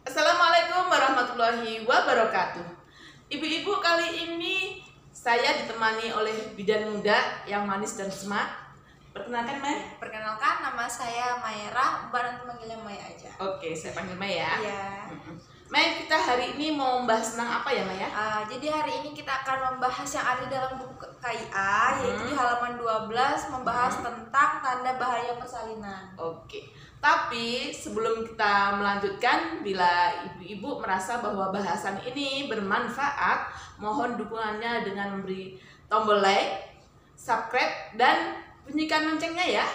Assalamualaikum warahmatullahi wabarakatuh. Ibu-ibu, kali ini saya ditemani oleh bidan muda yang manis dan smart. Perkenalkan, Mai. Perkenalkan, nama saya Maera. Mbak nanti manggilnya Maya aja. Oke, saya panggil Mai ya. Iya. Mai, kita hari ini mau membahas tentang apa ya, Mai ya? Jadi hari ini kita akan membahas yang ada dalam buku KIA, yaitu di halaman 12 membahas tentang tanda bahaya persalinan. Oke. Tapi sebelum kita melanjutkan, bila ibu-ibu merasa bahwa bahasan ini bermanfaat, mohon dukungannya dengan memberi tombol like, subscribe, dan bunyikan loncengnya ya.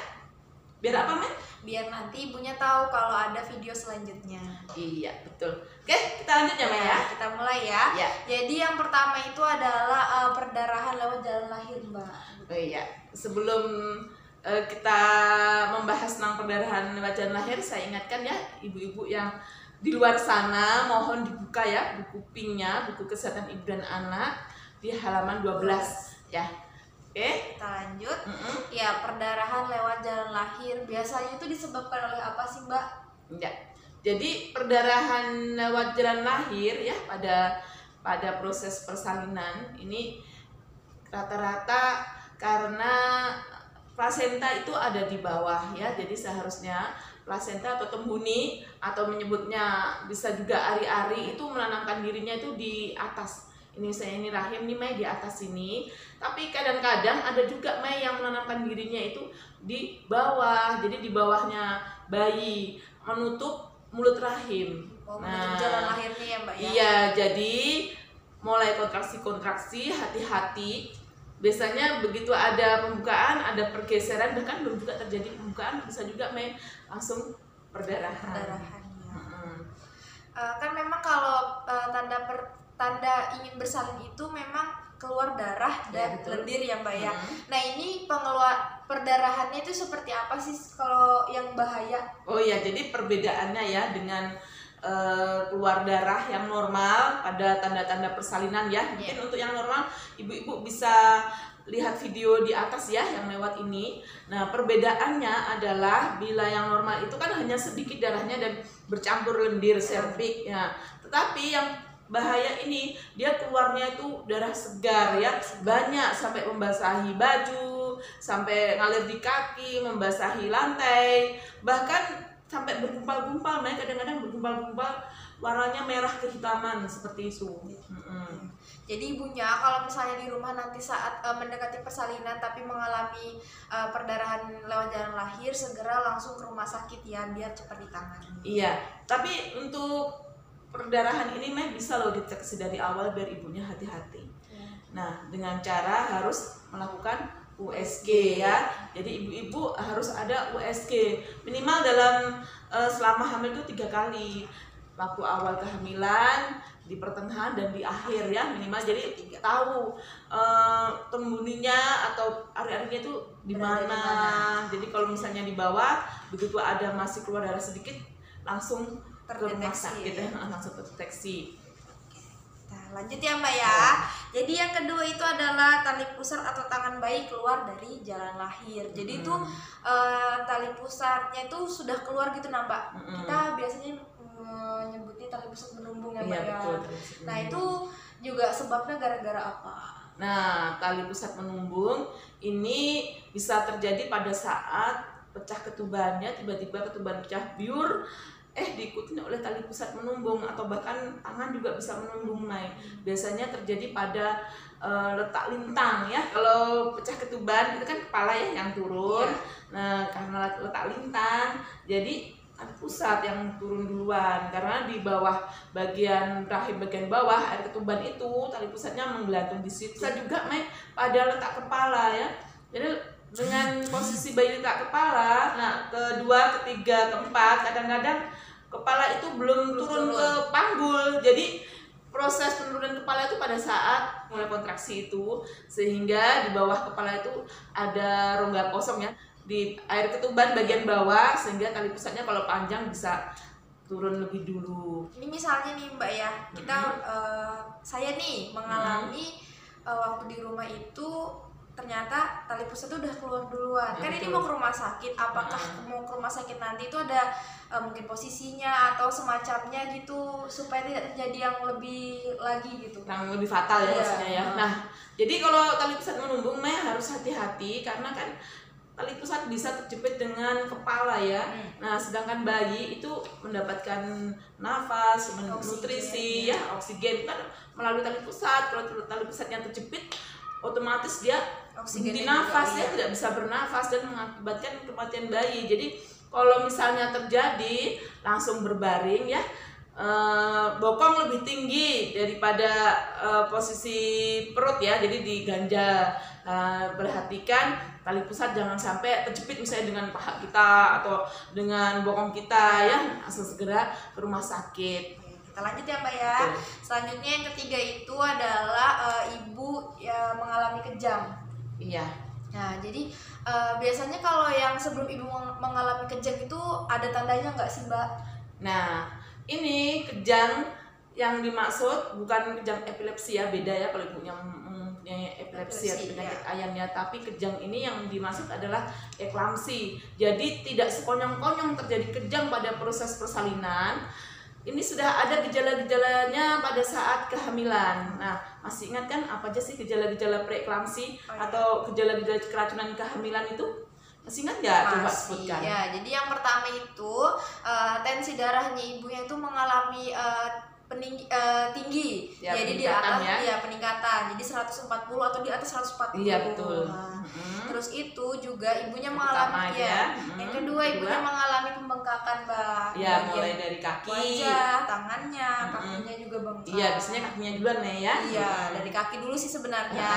Biar apa, Mai? Biar nanti ibunya tahu kalau ada video selanjutnya. Iya, betul. Oke, kita lanjut ya, Mai ya. Kita mulai ya. Ya. Jadi yang pertama itu adalah perdarahan lewat jalan lahir, Mbak. Oh iya, sebelum kita membahas tentang perdarahan lewat jalan lahir, saya ingatkan ya ibu-ibu yang di luar sana, mohon dibuka ya buku PINK-nya, buku kesehatan ibu dan anak di halaman 12 ya. Oke, Kita lanjut. Ya, perdarahan lewat jalan lahir biasanya itu disebabkan oleh apa sih, Mbak? ya. Jadi perdarahan lewat jalan lahir ya pada proses persalinan ini rata-rata karena plasenta itu ada di bawah ya, jadi seharusnya plasenta atau tembuni atau menyebutnya bisa juga ari-ari itu menanamkan dirinya itu di atas. Ini saya ini rahim nih, Mai, di atas sini. Tapi kadang-kadang ada juga, Mai, yang menanamkan dirinya itu di bawah. Jadi di bawahnya bayi, menutup mulut rahim. Menutup jalan lahirnya ya, Mbak ya. Iya, jadi mulai kontraksi-kontraksi, hati-hati. Biasanya begitu ada pembukaan, ada pergeseran, bahkan belum juga terjadi pembukaan, bisa juga, Mai, langsung perdarahan. Kan memang kalau tanda ingin bersalin itu memang keluar darah dan lendir ya, Mbak ya. Nah, ini perdarahannya itu seperti apa sih kalau yang bahaya? Oh iya, jadi perbedaannya ya dengan keluar darah yang normal pada tanda-tanda persalinan ya. Mungkin untuk yang normal ibu-ibu bisa lihat video di atas ya yang lewat ini. Nah, perbedaannya adalah bila yang normal itu kan hanya sedikit darahnya dan bercampur lendir serviks ya. Tetapi yang bahaya ini dia keluarnya itu darah segar ya, banyak sampai membasahi baju, sampai ngalir di kaki, membasahi lantai, bahkan sampai bergumpal-gumpal, Mai, kadang-kadang bergumpal-gumpal warnanya merah kehitaman seperti itu. Jadi ibunya kalau misalnya di rumah nanti saat mendekati persalinan tapi mengalami perdarahan lewat jalan lahir, segera langsung ke rumah sakit ya biar cepat ditangani. Iya, tapi untuk perdarahan ini, Mai, bisa loh deteksi dari awal biar ibunya hati-hati. Nah, dengan cara harus melakukan USG ya. Jadi ibu-ibu harus ada USG minimal dalam selama hamil itu 3 kali. Waktu awal kehamilan, di pertengahan dan di akhir ya minimal. Jadi tahu tembuninya atau ari-arinya itu di mana. Jadi kalau misalnya di bawah, begitu ada masih keluar darah sedikit, langsung ke rumah sakit ya, langsung terdeteksi. Nah, lanjut ya, Mbak ya. Jadi yang kedua itu adalah tali pusar atau tangan bayi keluar dari jalan lahir. Jadi itu tali pusarnya itu sudah keluar gitu, nah, Mbak. Kita biasanya menyebutnya tali pusar menumbung ya, Mbak ya. Betul, nah, itu juga sebabnya gara-gara apa? Nah, tali pusat menumbung ini bisa terjadi pada saat pecah ketubannya, tiba-tiba ketuban pecah biur, diikuti oleh tali pusat menumbung, atau bahkan tangan juga bisa menumbung, Mai. Biasanya terjadi pada letak lintang ya. Kalau pecah ketuban itu kan kepala ya yang turun. Nah, karena letak lintang, jadi tali pusat yang turun duluan, karena di bawah bagian rahim bagian bawah air ketuban itu tali pusatnya menggelantung di situ. Bisa juga, Mai, pada letak kepala ya. Jadi dengan posisi bayi letak kepala, nah kedua, ketiga, keempat, kadang-kadang kepala itu belum turun ke panggul. Jadi proses penurunan kepala itu pada saat mulai kontraksi itu, sehingga di bawah kepala itu ada rongga kosong ya di air ketuban bagian bawah, sehingga tali pusatnya kalau panjang bisa turun lebih dulu. Ini misalnya nih, Mbak ya, kita saya nih mengalami waktu di rumah itu ternyata tali pusat itu udah keluar duluan. Kan ini betul. mau ke rumah sakit, apakah mau ke rumah sakit nanti itu ada mungkin posisinya atau semacamnya gitu supaya tidak terjadi yang lebih lagi gitu. Yang lebih fatal ya Iya. maksudnya ya. Nah, jadi kalau tali pusat menumbung Mei harus hati-hati karena kan tali pusat bisa terjepit dengan kepala ya. Nah, sedangkan bayi itu mendapatkan nafas, nutrisi ya, oksigen kan melalui tali pusat. Kalau tali pusatnya terjepit, otomatis dia Oksigennya di nafas juga, ya, tidak bisa bernafas dan mengakibatkan kematian bayi. Jadi kalau misalnya terjadi langsung berbaring ya, bokong lebih tinggi daripada posisi perut ya, jadi diganja. Perhatikan tali pusat jangan sampai terjepit misalnya dengan paha kita atau dengan bokong kita ya, langsung segera ke rumah sakit. Kita lanjut ya Mbak ya. Selanjutnya yang ketiga itu adalah ibu yang mengalami kejang. Iya. Nah, jadi biasanya kalau yang sebelum ibu mengalami kejang itu ada tandanya nggak sih Mbak? Nah, ini kejang yang dimaksud bukan kejang epilepsi ya, beda ya kalau ibunya mempunyai epilepsi atau penyakit ayam ya, tapi kejang ini yang dimaksud adalah eklamsi. Jadi tidak sekonyong-konyong terjadi kejang pada proses persalinan. Ini sudah ada gejala-gejalanya pada saat kehamilan. Nah, masih ingat kan apa aja sih gejala-gejala preeklamsi atau gejala-gejala keracunan kehamilan itu? Masih ingat nggak? Coba sebutkan. Ya, jadi yang pertama itu tensi darahnya ibunya itu mengalami tinggi. Ya, jadi di atas ya. Peningkatan. Jadi 140 atau di atas 140. Iya, betul. Nah, terus itu juga ibunya mengalami yang kedua ibunya mengalami pembengkakan, Mbak. Ya, mulai dari kaki, wajah, tangannya, kakinya juga bengkak. Iya, biasanya kakinya duluan Mei ya. Iya, dari kaki dulu sih sebenarnya.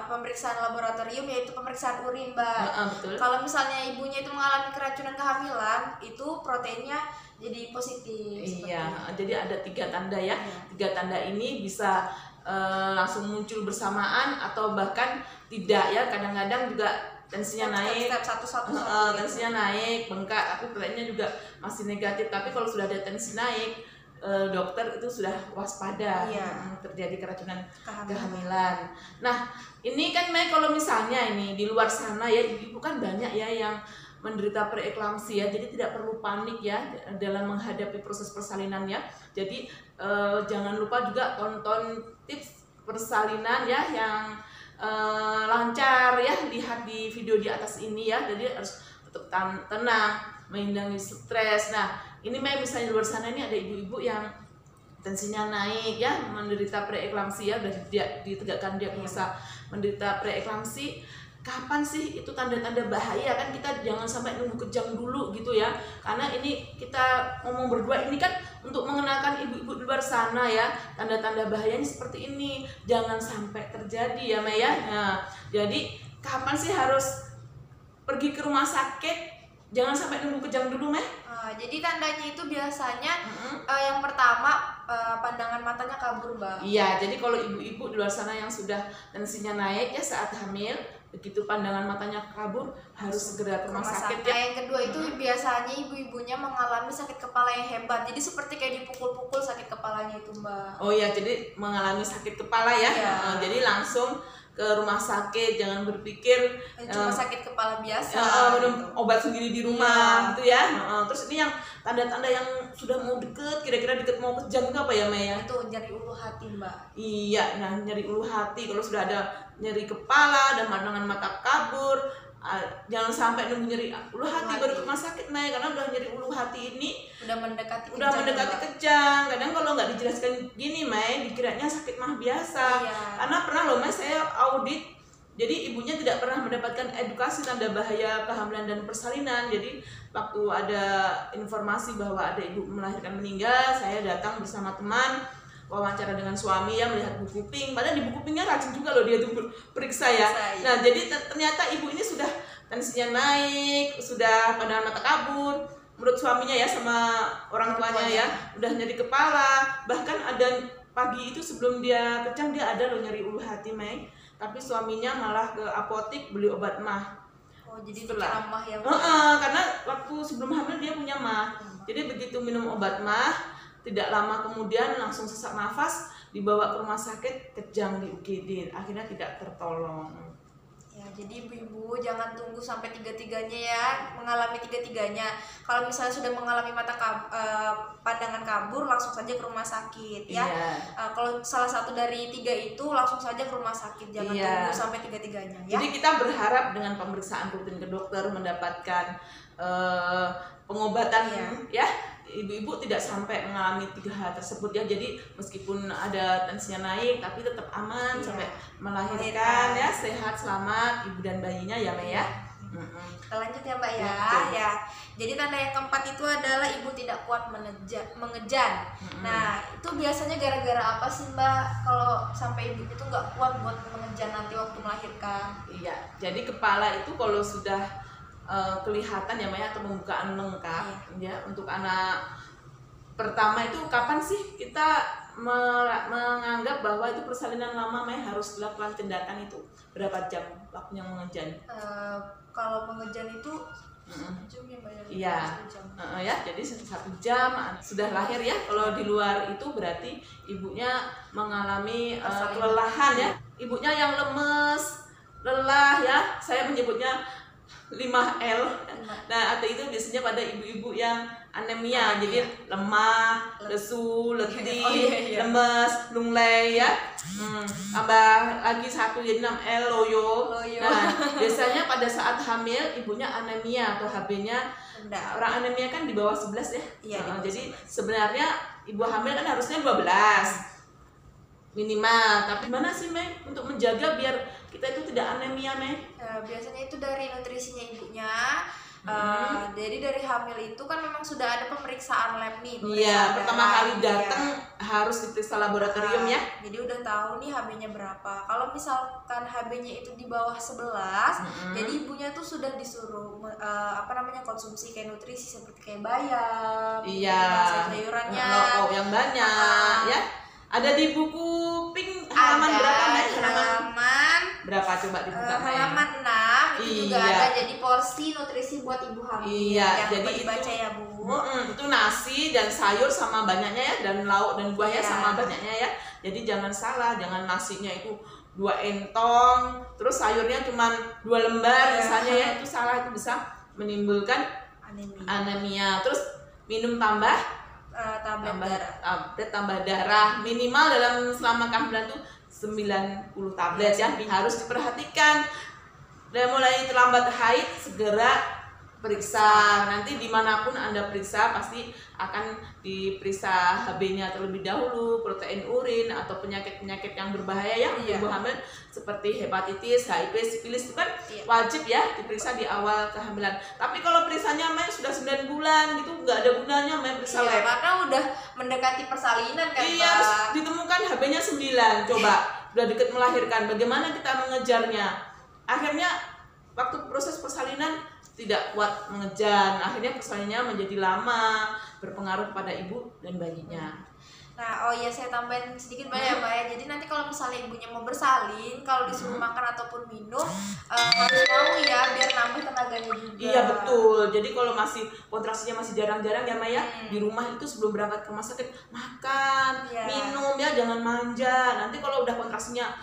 Pemeriksaan laboratorium yaitu pemeriksaan urin, Mbak. Betul. Kalau misalnya ibunya itu mengalami keracunan kehamilan, itu proteinnya jadi positif. Iya, jadi ada 3 tanda ya. 3 tanda ini bisa langsung muncul bersamaan atau bahkan tidak ya. Kadang-kadang juga tensinya naik, tensinya naik, bengkak, tapi proteinnya juga masih negatif. Tapi kalau sudah ada tensi naik, dokter itu sudah waspada terjadi keracunan kehamilan. Nah, ini kan Mei kalau misalnya ini di luar sana ya, ibu kan banyak ya yang menderita preeklamsi ya, jadi tidak perlu panik ya dalam menghadapi proses persalinan ya. Jadi jangan lupa juga tonton tips persalinan ya yang lancar ya, lihat di video di atas ini ya. Jadi harus tetap tenang, menghindari stres. Nah, ini misalnya di luar sana ini ada ibu-ibu yang tensinya naik ya, menderita preeklamsi ya, sudah ditegakkan diagnosa menderita preeklamsi. Kapan sih itu tanda-tanda bahaya? Kan kita jangan sampai nunggu kejang dulu gitu ya, karena ini kita ngomong berdua ini kan untuk mengenalkan ibu-ibu di luar sana ya, tanda-tanda bahayanya seperti ini jangan sampai terjadi ya Mei ya. Nah, jadi kapan sih harus pergi ke rumah sakit? Jangan sampai nunggu kejang dulu Mei. Jadi tandanya itu biasanya yang pertama pandangan matanya kabur, Mbak. Iya, jadi kalau ibu-ibu di luar sana yang sudah tensinya naik ya saat hamil, begitu pandangan matanya kabur harus segera ke rumah sakit ya. Yang kedua itu biasanya ibu-ibunya mengalami sakit kepala yang hebat. Jadi seperti kayak dipukul-pukul sakit kepalanya itu, Mbak. Oh ya, jadi mengalami sakit kepala ya. Jadi langsung ke rumah sakit, jangan berpikir cuma sakit kepala biasa. Minum obat sendiri di rumah gitu ya. Terus ini yang tanda-tanda yang sudah mau deket, kira-kira deket mau kejang itu apa ya Mei ya? Itu nyeri ulu hati, Mbak. Iya, nah nyeri ulu hati. Kalau sudah ada nyeri kepala dan pandangan mata kabur, jangan sampai nunggu nyeri ulu hati baru ke rumah sakit Mei, karena udah nyeri ulu hati ini udah mendekati kejang. Kadang kalau nggak dijelaskan gini Mei, dikiranya sakit mah biasa. Karena pernah loh Mei saya audit, jadi ibunya tidak pernah mendapatkan edukasi tanda bahaya kehamilan dan persalinan. Jadi waktu ada informasi bahwa ada ibu melahirkan meninggal, saya datang bersama teman, wawancara dengan suami ya, melihat buku pink. Padahal di buku pinknya rajin juga loh dia tuh periksa ya. Nah, jadi ternyata ibu ini sudah tensinya naik, sudah pandangan mata kabur. Menurut suaminya ya sama orang tuanya ya, udah nyeri kepala. Bahkan ada pagi itu sebelum dia kejang dia ada loh nyeri ulu hati Mei. Tapi suaminya malah ke apotik beli obat mah. Oh, jadi setelah mah ya. Karena waktu sebelum hamil dia punya mah. Jadi begitu minum obat mah, tidak lama kemudian langsung sesak nafas, dibawa ke rumah sakit, kejang di UGD, akhirnya tidak tertolong. jadi ibu-ibu jangan tunggu sampai tiga-tiganya ya, mengalami tiga-tiganya. Kalau misalnya sudah mengalami pandangan kabur, langsung saja ke rumah sakit ya. Kalau salah satu dari tiga itu langsung saja ke rumah sakit, jangan tunggu sampai tiga-tiganya ya. Jadi kita berharap dengan pemeriksaan rutin ke dokter mendapatkan pengobatan ya. Ibu-ibu tidak sampai mengalami 3 hal tersebut ya. Jadi meskipun ada tensinya naik tapi tetap aman sampai melahirkan ya, sehat selamat ibu dan bayinya ya Mbak ya. Kita lanjut ya Mbak ya. Ya. Jadi tanda yang keempat itu adalah ibu tidak kuat mengejan. Nah, itu biasanya gara-gara apa sih Mbak kalau sampai ibu itu nggak kuat buat mengejan nanti waktu melahirkan? Iya, jadi kepala itu kalau sudah kelihatan ya Maya, atau pembukaan lengkap ya untuk anak pertama itu kapan sih kita menganggap bahwa itu persalinan lama Maya harus dilakukan tindakan itu berapa jam waktunya mengejan? Kalau mengejan itu iya, ya jadi 1 jam sudah lahir ya. Kalau di luar itu berarti ibunya mengalami kelelahan ya, ibunya yang lemes, lelah ya, saya menyebutnya 5L. Nah, atau itu biasanya pada ibu-ibu yang anemia, jadi lemah, lesu, letih, lemes, lunglai ya. Tambah lagi 1 jadi 6L, loyo. Nah, biasanya pada saat hamil ibunya anemia atau HB-nya orang anemia kan di bawah 11 ya. Jadi sebenarnya ibu hamil kan harusnya 12 minimal, tapi mana sih Mei untuk menjaga biar kita itu tidak anemia Mei? Biasanya itu dari nutrisinya ibunya. Jadi dari hamil itu kan memang sudah ada pemeriksaan lab nih. Iya, pertama kali datang harus diperiksa laboratorium ya. Jadi udah tahu nih HB-nya berapa. Kalau misalkan HB-nya itu di bawah 11, jadi ibunya tuh sudah disuruh konsumsi kayak nutrisi seperti kayak bayam, sayurannya, yang banyak ya. Ada di buku pink halaman berapa Mbak? Halaman berapa coba dibuka? Halaman 6 itu juga ada, jadi porsi nutrisi buat ibu hamil. Iya, jadi dibaca ya Bu. Itu nasi dan sayur sama banyaknya ya, dan lauk dan buahnya sama banyaknya ya. Jadi jangan salah, jangan nasinya itu 2 entong, terus sayurnya cuma 2 lembar misalnya ya, itu salah, itu bisa menimbulkan anemia. Terus minum tablet tambah darah minimal dalam selama kehamilan tuh 90 tablet ya, harus diperhatikan. Dan mulai terlambat haid segera periksa. Nanti dimanapun Anda periksa pasti akan diperiksa HB-nya terlebih dahulu, protein urin atau penyakit-penyakit yang berbahaya ya ibu hamil seperti hepatitis, HIV, sifilis itu kan wajib ya diperiksa di awal kehamilan. Tapi kalau periksanya sudah 9 bulan gitu nggak ada gunanya periksa lab. Karena udah mendekati persalinan kan. Iya, harus ditemukan HB-nya 9. Coba udah deket melahirkan, bagaimana kita mengejarnya? Akhirnya waktu proses persalinan tidak kuat mengejan, akhirnya persalinannya menjadi lama, berpengaruh pada ibu dan bayinya. Nah, saya tambahin sedikit Mbak ya Mbak ya. Jadi nanti kalau misalnya ibunya mau bersalin, kalau disuruh makan ataupun minum harus mau ya, biar nambah tenaganya juga. Iya betul. Jadi kalau masih kontraksinya masih jarang-jarang ya Maya, di rumah itu sebelum berangkat ke rumah sakit makan, minum ya, jangan manja. Nanti kalau udah kontraksinya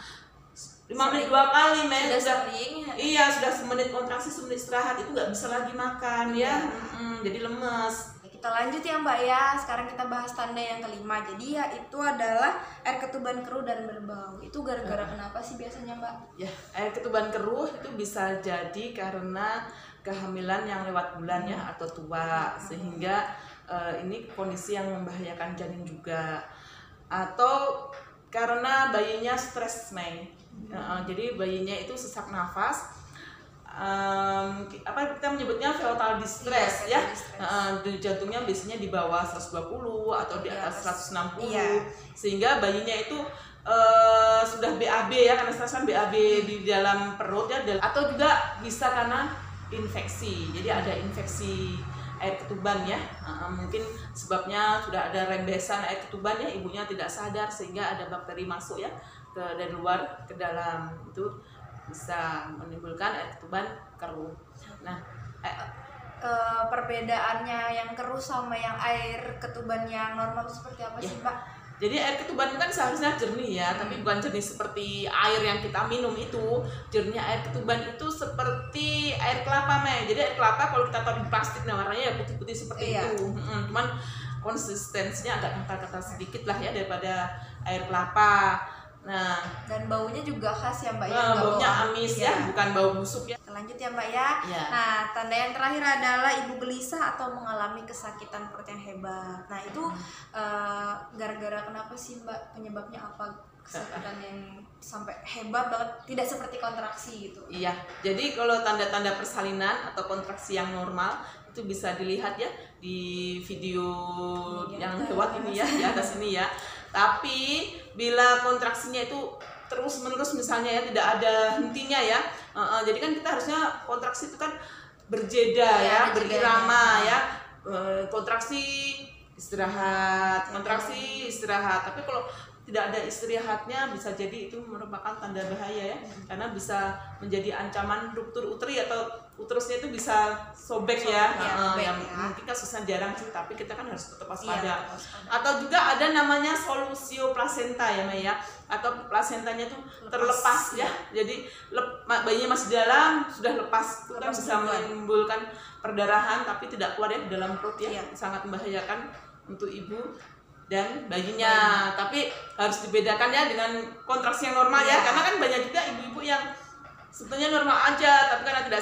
5 menit 2 kali sudah sering. Iya, sudah 1 menit kontraksi, 1 menit istirahat, itu nggak bisa lagi makan ya. Jadi lemes. Kita lanjut ya Mbak ya. Sekarang kita bahas tanda yang kelima. Jadi ya itu adalah air ketuban keruh dan berbau. Itu gara-gara kenapa sih biasanya Mbak? Ya, air ketuban keruh itu bisa jadi karena kehamilan yang lewat bulan ya atau tua, sehingga ini kondisi yang membahayakan janin juga, atau karena bayinya stres jadi bayinya itu sesak nafas, kita menyebutnya fetal distress ya. Jantungnya biasanya di bawah 120 atau di atas 160, sehingga bayinya itu sudah BAB ya, karena stres kan BAB di dalam perut ya, atau juga bisa karena infeksi. Jadi ada infeksi air ketuban ya, mungkin sebabnya sudah ada rembesan air ketuban ya, ibunya tidak sadar sehingga ada bakteri masuk ya dari luar ke dalam, itu bisa menimbulkan air ketuban keruh. Nah, perbedaannya yang keruh sama yang air ketuban yang normal seperti apa sih Mbak? Jadi air ketuban itu kan seharusnya jernih ya, tapi bukan jernih seperti air yang kita minum itu. Jernihnya air ketuban itu seperti air kelapa, Mei. Jadi air kelapa kalau kita taruh di plastik, nah warnanya ya putih-putih seperti itu. Cuman konsistensinya agak kental-kental sedikit lah ya daripada air kelapa. Nah, dan baunya juga khas ya Mbak ya. Baunya amis ya, bukan bau busuk ya. Lanjut ya Mbak ya. Nah, tanda yang terakhir adalah ibu gelisah atau mengalami kesakitan perut yang hebat. Nah, itu gara-gara kenapa sih Mbak? Penyebabnya apa? Kesakitan yang sampai hebat banget, tidak seperti kontraksi gitu. Iya, jadi kalau tanda-tanda persalinan atau kontraksi yang normal itu bisa dilihat ya di video yang lewat ini ya, di atas ini ya. Tapi bila kontraksinya itu terus menerus misalnya ya, tidak ada hentinya ya, jadi kan kita harusnya kontraksi itu kan berjeda ya, berirama ya, kontraksi istirahat, kontraksi istirahat. Tapi kalau tidak ada istirahatnya bisa jadi itu merupakan tanda bahaya ya, karena bisa menjadi ancaman ruptur uteri atau uterusnya itu bisa sobek ya, yang mungkin kasusnya jarang sih, tapi kita kan harus tetap waspada. Atau juga ada namanya solusio plasenta ya Maya, atau plasentanya itu terlepas ya, jadi bayinya masih dalam, sudah lepas, itu kan bisa menimbulkan perdarahan tapi tidak keluar ya di dalam perut ya, sangat membahayakan untuk ibu dan bayinya. Tapi harus dibedakan ya dengan kontraksi yang normal ya, karena kan banyak juga ibu-ibu yang sebetulnya normal aja tapi karena tidak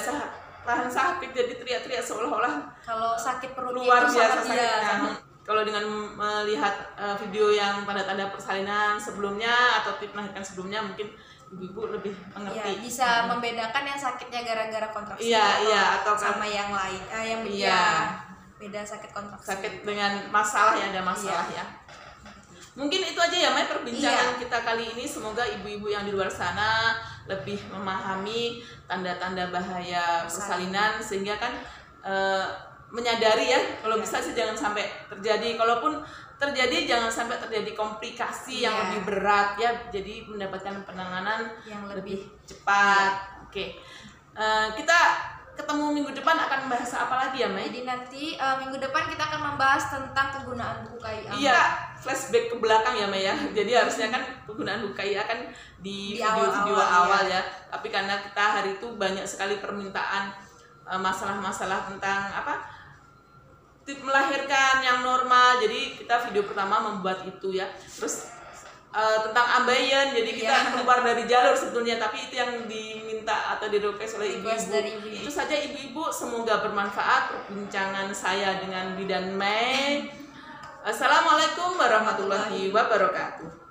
tahan sakit jadi teriak-teriak seolah-olah kalau sakit perutnya luar itu biasa sakitnya. Kalau dengan melihat video yang tanda-tanda persalinan sebelumnya atau tips melahirkan sebelumnya, mungkin ibu-ibu lebih mengerti. Bisa membedakan yang sakitnya gara-gara kontraksi atau sama yang lain, yang beda sakit kontraksi. Sakit dengan masalah ya, ada masalah ya. Mungkin itu aja ya Mai perbincangan kita kali ini. Semoga ibu-ibu yang di luar sana lebih memahami tanda-tanda bahaya persalinan, sehingga kan menyadari ya kalau bisa sih jangan sampai terjadi. Kalaupun terjadi jangan sampai terjadi komplikasi yang lebih berat ya, jadi mendapatkan penanganan yang lebih cepat. Oke. Kita ketemu minggu depan akan membahas apa lagi ya Mai? Jadi nanti minggu depan kita akan membahas tentang kegunaan buku KIA. Iya, flashback ke belakang ya Mai ya. Jadi harusnya kan kegunaan buku KIA kan di video-video awal ya. Tapi karena kita hari itu banyak sekali permintaan masalah-masalah tentang tips melahirkan yang normal. Jadi kita video pertama membuat itu ya. Terus tentang ambeien, jadi kita keluar dari jalur sebetulnya, tapi itu yang diminta atau di-request oleh ibu-ibu. Itu saja ibu-ibu, semoga bermanfaat perbincangan saya dengan Bidan Mei. Assalamualaikum warahmatullahi wabarakatuh.